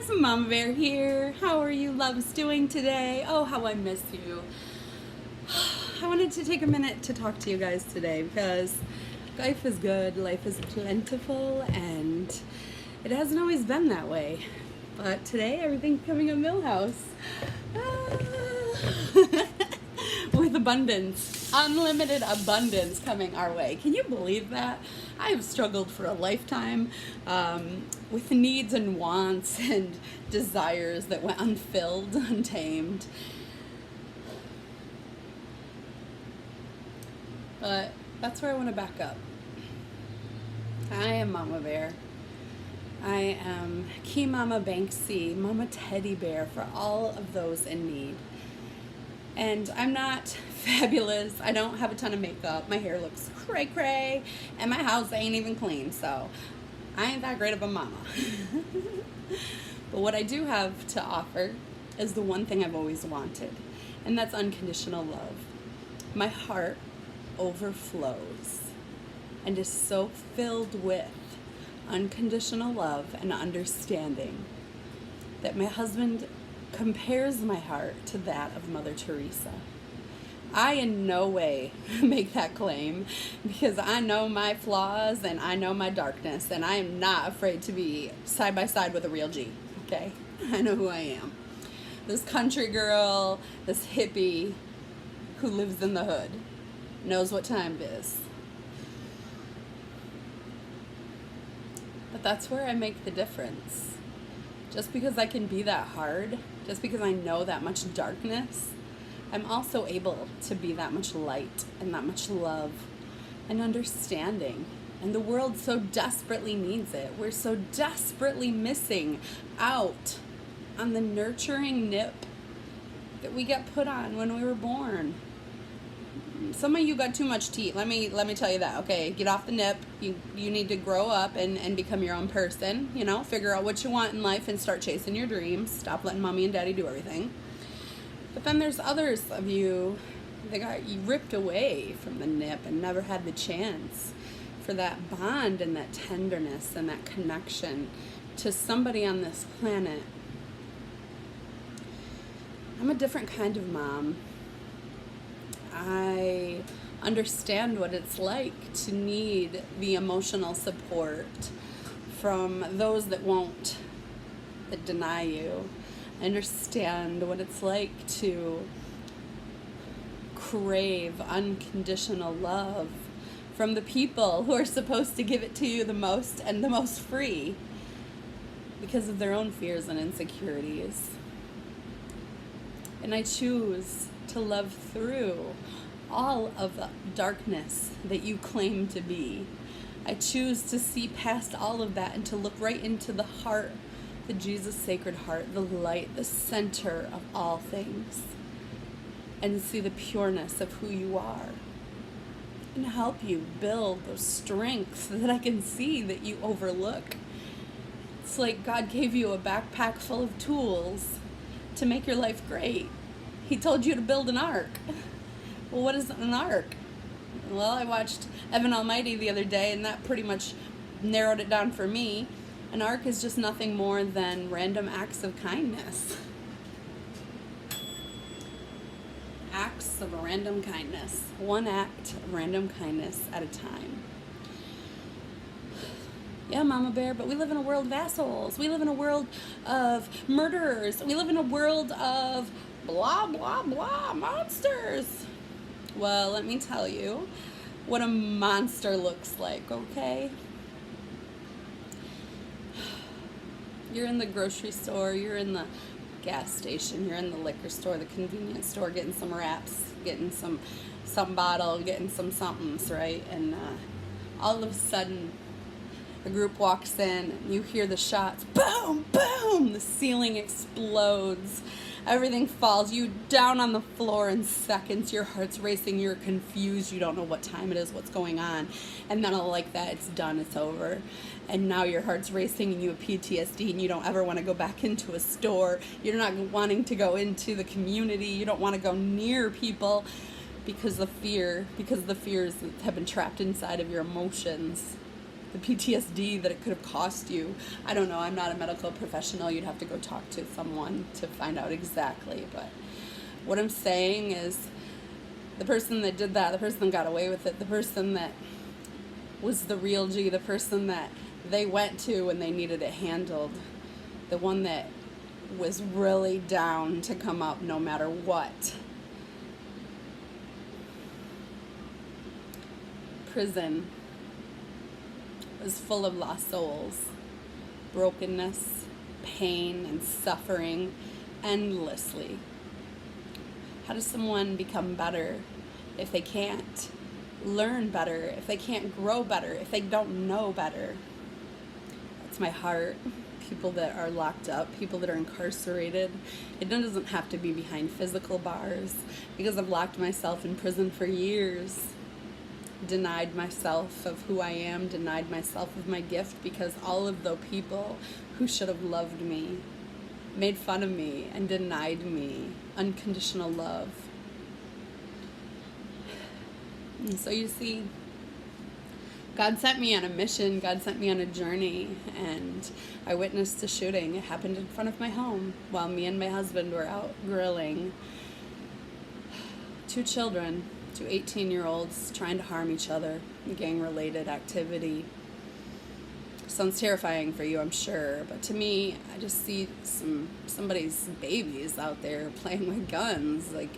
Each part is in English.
guys, Mama Bear here. How are you loves doing today? Oh, how I miss you. I wanted to take a minute to talk to you guys today because life is good, life is plentiful, and it hasn't always been that way. But today, everything's coming a Millhouse. With abundance, unlimited abundance coming our way. Can you believe that? I have struggled for a lifetime with needs and wants and desires that went unfilled, untamed. But that's where I want to back up. I am Mama Bear. I am Kimama Bangsi, Mama Teddy Bear for all of those in need. And I'm not fabulous. I don't have a ton of makeup. My hair looks cray-cray, and my house ain't even clean, so I ain't that great of a mama. But what I do have to offer is the one thing I've always wanted, and that's unconditional love. My heart overflows and is so filled with unconditional love and understanding that my husband compares my heart to that of Mother Teresa. I in no way make that claim because I know my flaws and I know my darkness, and I am not afraid to be side by side with a real G, okay? I know who I am. This country girl, this hippie who lives in the hood, knows what time it is. But that's where I make the difference. Just because I can be that hard, just because I know that much darkness, I'm also able to be that much light and that much love and understanding. And the world so desperately needs it. We're so desperately missing out on the nurturing nip that we got put on when we were born. Some of you got too much teeth. Let me tell you that. Okay, get off the nip. You need to grow up and become your own person. You know, figure out what you want in life and start chasing your dreams. Stop letting mommy and daddy do everything. But then there's others of you that got ripped away from the nip and never had the chance for that bond and that tenderness and that connection to somebody on this planet. I'm a different kind of mom. I understand what it's like to need the emotional support from those that deny you. I understand what it's like to crave unconditional love from the people who are supposed to give it to you the most and the most free because of their own fears and insecurities. And I choose to love through all of the darkness that you claim to be. I choose to see past all of that and to look right into the heart, the Jesus Sacred Heart, the light, the center of all things, and see the pureness of who you are and help you build those strengths that I can see that you overlook. It's like God gave you a backpack full of tools to make your life great. He told you to build an ark. Well, what is an ark? Well, I watched Evan Almighty the other day, and that pretty much narrowed it down for me. An ark is just nothing more than random acts of kindness. Acts of random kindness. One act of random kindness at a time. Yeah, Mama Bear, but we live in a world of assholes. We live in a world of murderers. We live in a world of blah, blah, blah, monsters. Well, let me tell you what a monster looks like, okay? You're in the grocery store, you're in the gas station, you're in the liquor store, the convenience store, getting some wraps, getting some bottle, getting some somethings, right? And all of a sudden, a group walks in, you hear the shots, boom, boom, the ceiling explodes. Everything falls, you down on the floor in seconds, your heart's racing, you're confused, you don't know what time it is, what's going on, and then all like that, it's done, it's over, and now your heart's racing and you have PTSD and you don't ever want to go back into a store, you're not wanting to go into the community, you don't want to go near people because of fear, because the fears that have been trapped inside of your emotions. the PTSD that it could have cost you. I don't know. I'm not a medical professional. You'd have to go talk to someone to find out exactly. But what I'm saying is the person that did that, the person that got away with it, the person that was the real G, the person that they went to when they needed it handled, the one that was really down to come up no matter what. Prison was full of lost souls, brokenness, pain, and suffering endlessly. How does someone become better if they can't learn better, if they can't grow better, if they don't know better? That's my heart. People that are locked up, people that are incarcerated. It doesn't have to be behind physical bars, because I've locked myself in prison for years. Denied myself of who I am, denied myself of my gift, because all of the people who should have loved me made fun of me and denied me unconditional love. And so you see, God sent me on a mission, God sent me on a journey, and I witnessed a shooting. It happened in front of my home while me and my husband were out grilling. 2 children, 2 18-year-olds trying to harm each other, gang-related activity. Sounds terrifying for you, I'm sure, but to me, I just see somebody's babies out there playing with guns. Like,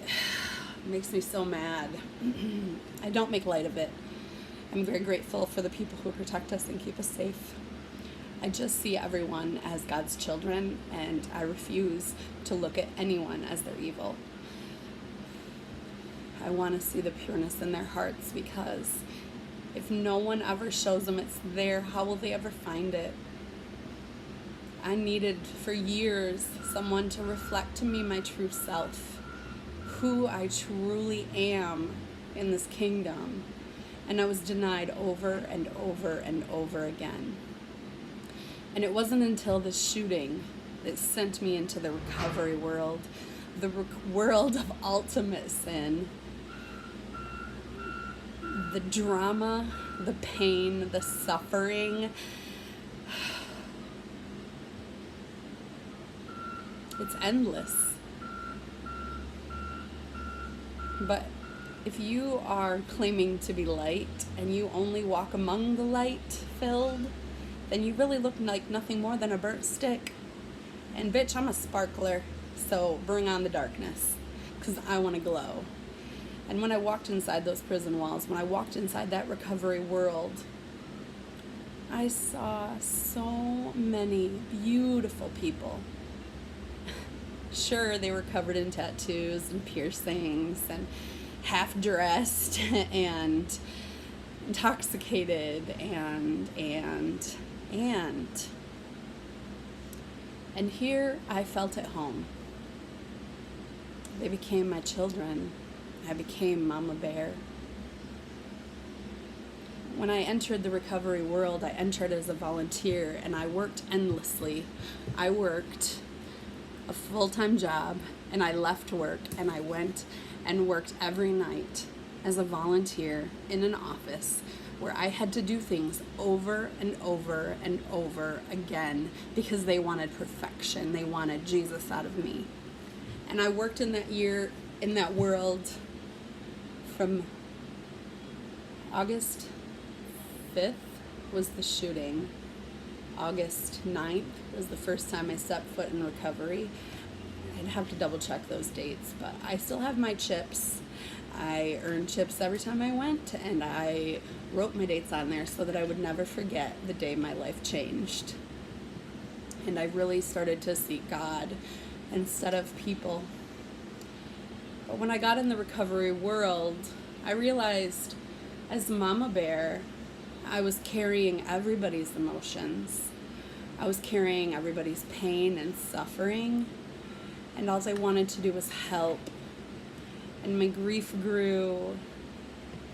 it makes me so mad. I don't make light of it. I'm very grateful for the people who protect us and keep us safe. I just see everyone as God's children, and I refuse to look at anyone as their evil. I want to see the pureness in their hearts, because if no one ever shows them it's there, how will they ever find it? I needed for years someone to reflect to me my true self, who I truly am in this kingdom, and I was denied over and over and over again. And it wasn't until the shooting that sent me into the recovery world, the world of ultimate sin. The drama, the pain, the suffering. It's endless. But if you are claiming to be light and you only walk among the light filled, then you really look like nothing more than a burnt stick. And bitch, I'm a sparkler, so bring on the darkness, because I want to glow. And when I walked inside those prison walls, when I walked inside that recovery world, I saw so many beautiful people. Sure, they were covered in tattoos and piercings and half-dressed and intoxicated and here I felt at home. They became my children. I became Mama Bear. When I entered the recovery world, I entered as a volunteer, and I worked endlessly. I worked a full-time job, and I left work, and I went and worked every night as a volunteer in an office where I had to do things over and over and over again because they wanted perfection. They wanted Jesus out of me. And I worked in that world from August 5th was the shooting. August 9th was the first time I stepped foot in recovery. I'd have to double check those dates, but I still have my chips. I earned chips every time I went, and I wrote my dates on there so that I would never forget the day my life changed. And I really started to seek God instead of people. But when I got in the recovery world, I realized as Mama Bear, I was carrying everybody's emotions. I was carrying everybody's pain and suffering, and all I wanted to do was help. And my grief grew,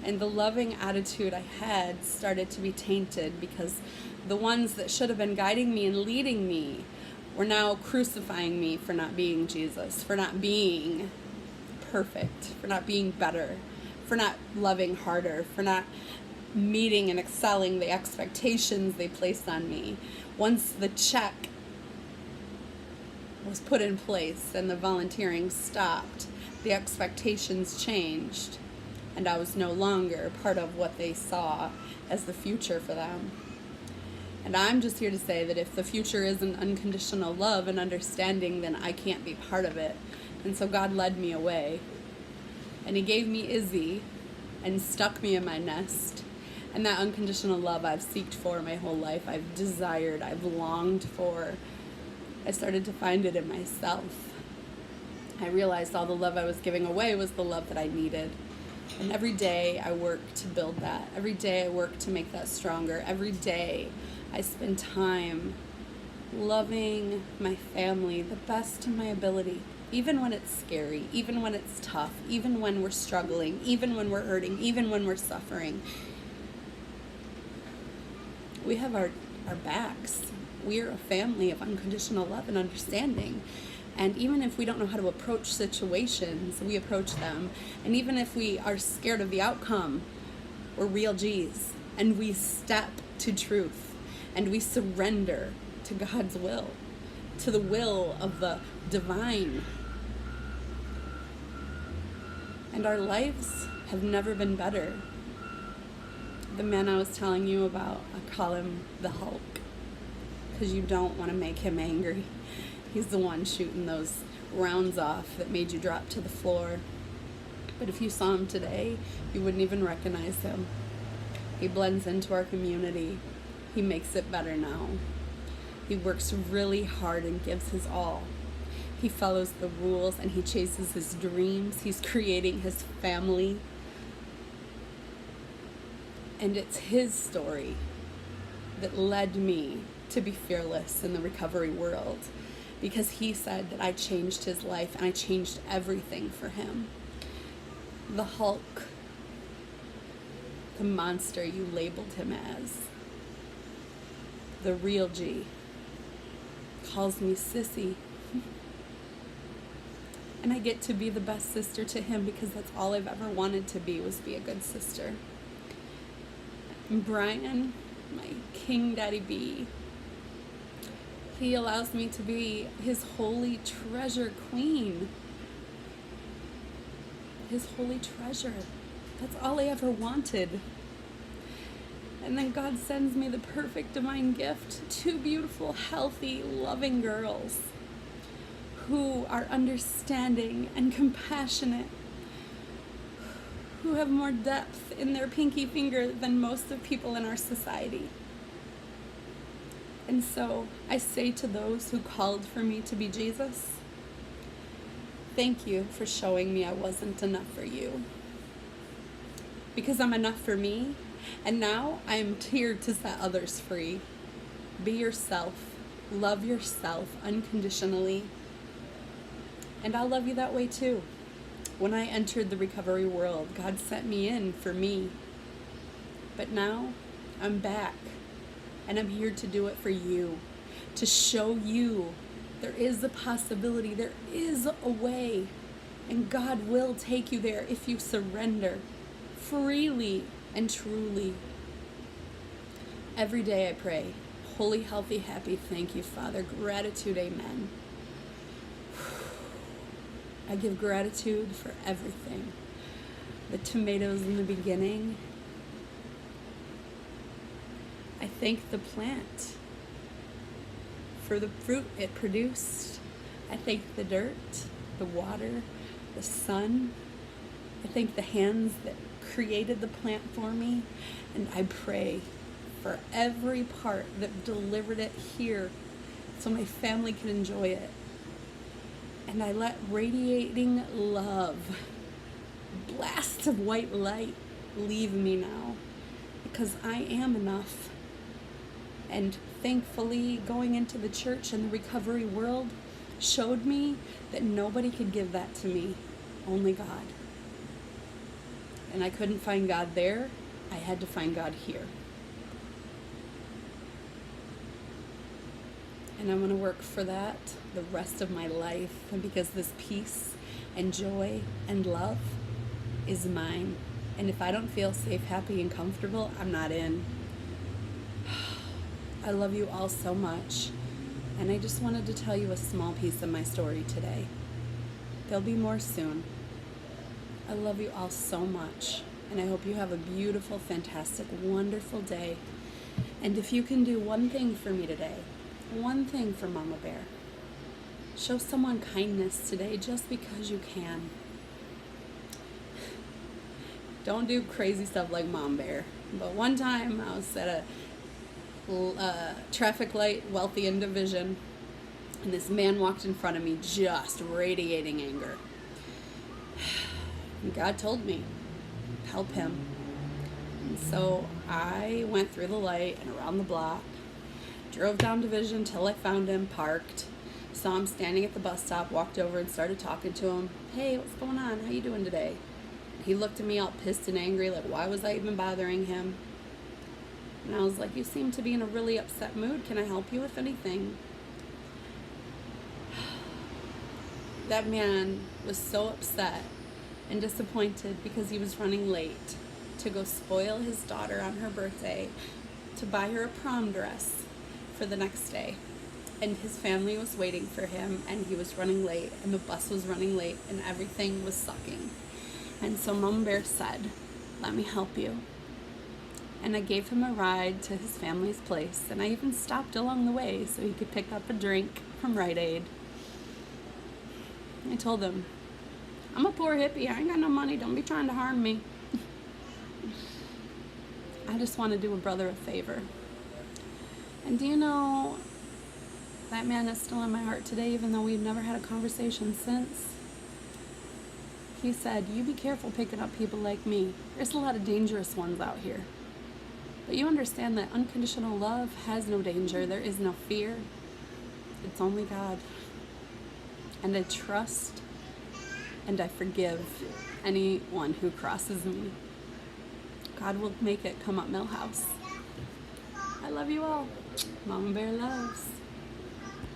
and the loving attitude I had started to be tainted because the ones that should have been guiding me and leading me were now crucifying me for not being Jesus, for not being perfect, for not being better, for not loving harder, for not meeting and excelling the expectations they placed on me. Once the check was put in place and the volunteering stopped, the expectations changed, and I was no longer part of what they saw as the future for them. And I'm just here to say that if the future isn't unconditional love and understanding, then I can't be part of it. And so God led me away. And He gave me Izzy and stuck me in my nest. And that unconditional love I've seeked for my whole life, I've desired, I've longed for. I started to find it in myself. I realized all the love I was giving away was the love that I needed. And every day I work to build that. Every day I work to make that stronger. Every day I spend time loving my family the best of my ability, even when it's scary, even when it's tough, even when we're struggling, even when we're hurting, even when we're suffering. We have our backs. We're a family of unconditional love and understanding. And even if we don't know how to approach situations, we approach them. And even if we are scared of the outcome, we're real G's. And we step to truth. And we surrender to God's will, to the will of the divine. And our lives have never been better. The man I was telling you about, I call him the Hulk, because you don't want to make him angry. He's the one shooting those rounds off that made you drop to the floor. But if you saw him today, you wouldn't even recognize him. He blends into our community. He makes it better now. He works really hard and gives his all. He follows the rules and he chases his dreams. He's creating his family. And it's his story that led me to be fearless in the recovery world, because he said that I changed his life and I changed everything for him. The Hulk, the monster you labeled him as, the real G, calls me sissy. And I get to be the best sister to him because that's all I've ever wanted to be, was be a good sister. And Brian, my King Daddy B, he allows me to be his holy treasure queen. His holy treasure. That's all I ever wanted. And then God sends me the perfect divine gift. 2 beautiful, healthy, loving girls who are understanding and compassionate, who have more depth in their pinky finger than most of people in our society. And so I say to those who called for me to be Jesus, thank you for showing me I wasn't enough for you. Because I'm enough for me, and now I am here to set others free. Be yourself. Love yourself unconditionally. And I'll love you that way too. When I entered the recovery world, God sent me in for me. But now I'm back, and I'm here to do it for you, to show you there is a possibility, there is a way, and God will take you there if you surrender freely and truly. Every day I pray, holy, healthy, happy, thank you, Father, gratitude, amen. I give gratitude for everything. The tomatoes in the beginning. I thank the plant for the fruit it produced. I thank the dirt, the water, the sun. I thank the hands that created the plant for me. And I pray for every part that delivered it here so my family can enjoy it. And I let radiating love, blasts of white light, leave me now, because I am enough. And thankfully, going into the church and the recovery world showed me that nobody could give that to me, only God. And I couldn't find God there, I had to find God here. And I'm going to work for that the rest of my life, and because this peace and joy and love is mine And if I don't feel safe, happy, and comfortable, I'm not in. I love you all so much. And I just wanted to tell you a small piece of my story today. There'll be more soon. I love you all so much. And I hope you have a beautiful, fantastic, wonderful day. And if you can do one thing for me today, one thing for Mama Bear, show someone kindness today just because you can. Don't do crazy stuff like Mom Bear. But one time I was at a traffic light, wealthy in division, and this man walked in front of me just radiating anger. And God told me, help him. And so I went through the light and around the block, drove down division till I found him, parked, saw him standing at the bus stop, walked over and started talking to him. Hey, what's going on? How you doing today? He looked at me all pissed and angry, like, why was I even bothering him? And I was like, you seem to be in a really upset mood. Can I help you with anything? That man was so upset and disappointed because he was running late to go spoil his daughter on her birthday, to buy her a prom dress for the next day. And his family was waiting for him, and he was running late, and the bus was running late, and everything was sucking. And so Mama Bear said, let me help you. And I gave him a ride to his family's place, and I even stopped along the way so he could pick up a drink from Rite Aid. I told him, I'm a poor hippie, I ain't got no money, don't be trying to harm me. I just want to do a brother a favor. And do you know, that man is still in my heart today, even though we've never had a conversation since. He said, you be careful picking up people like me. There's a lot of dangerous ones out here. But you understand that unconditional love has no danger. There is no fear. It's only God. And I trust and I forgive anyone who crosses me. God will make it come up Millhouse. I love you all. Mama Bear loves.